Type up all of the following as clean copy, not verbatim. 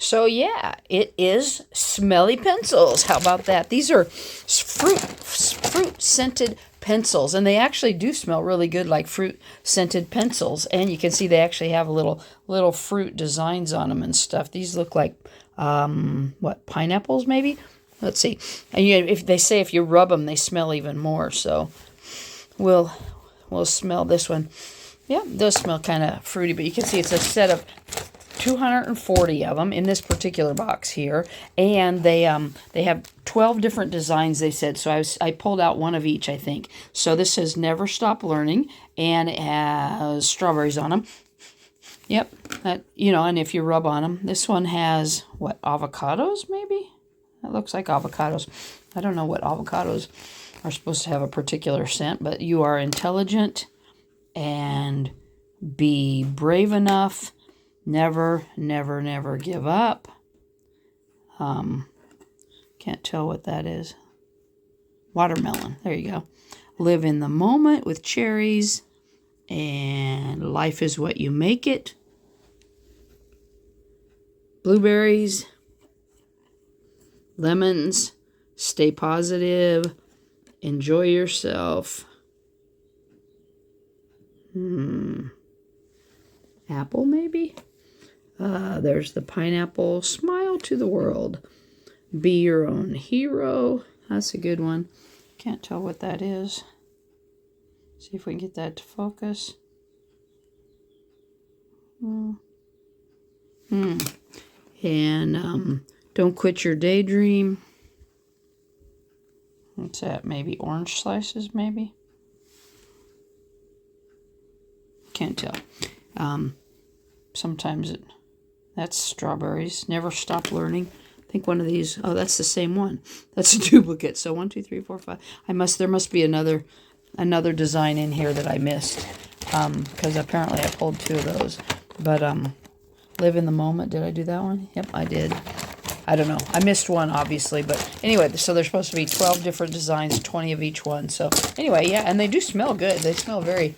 So yeah, it is smelly pencils. How about that? These are fruit scented pencils, and they actually do smell really good like fruit scented pencils. And you can see they actually have little fruit designs on them and stuff. These look like what, pineapples maybe? Let's see. And if they say if you rub them, they smell even more. So we'll smell this one. Yeah, it does smell kind of fruity, but you can see it's a set of 240 of them in this particular box here, and they have 12 different designs, they said. So I pulled out one of each, I think. So this says Never Stop Learning, and it has strawberries on them. Yep, and if you rub on them, this one has what, avocados maybe? That looks like avocados. I don't know what avocados are supposed to have a particular scent, but you are intelligent and be brave enough. Never, never, never give up. Can't tell what that is. Watermelon. There you go. Live in the moment with cherries. And life is what you make it. Blueberries. Lemons. Stay positive. Enjoy yourself. Apple maybe? There's the pineapple. Smile to the world. Be your own hero. That's a good one. Can't tell what that is. See if we can get that to focus. And don't quit your daydream. What's that? Maybe orange slices, maybe? Can't tell. Sometimes that's strawberries. Never stop learning. I think one of these, oh, that's the same one. That's a duplicate. So 1, 2, 3, 4, 5. There must be another design in here that I missed. Because apparently I pulled 2 of those. But live in the moment. Did I do that one? Yep, I did. I don't know. I missed one, obviously. But anyway, so there's supposed to be 12 different designs, 20 of each one. So anyway, yeah, and they do smell good. They smell very,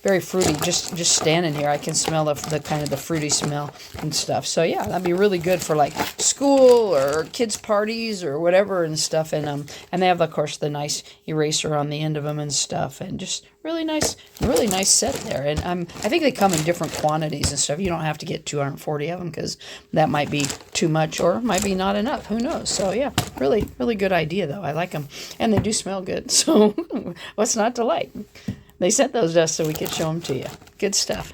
very fruity. Just standing here, I can smell the kind of the fruity smell and stuff. So yeah, that'd be really good for like school or kids' parties or whatever and stuff. And they have, of course, the nice eraser on the end of them and stuff, and just really nice set there. And I think they come in different quantities and stuff. You don't have to get 240 of them because that might be too much or might be not enough. Who knows? So yeah, really, really good idea though. I like them, and they do smell good. So what's not to like? They sent those to us so we could show them to you. Good stuff.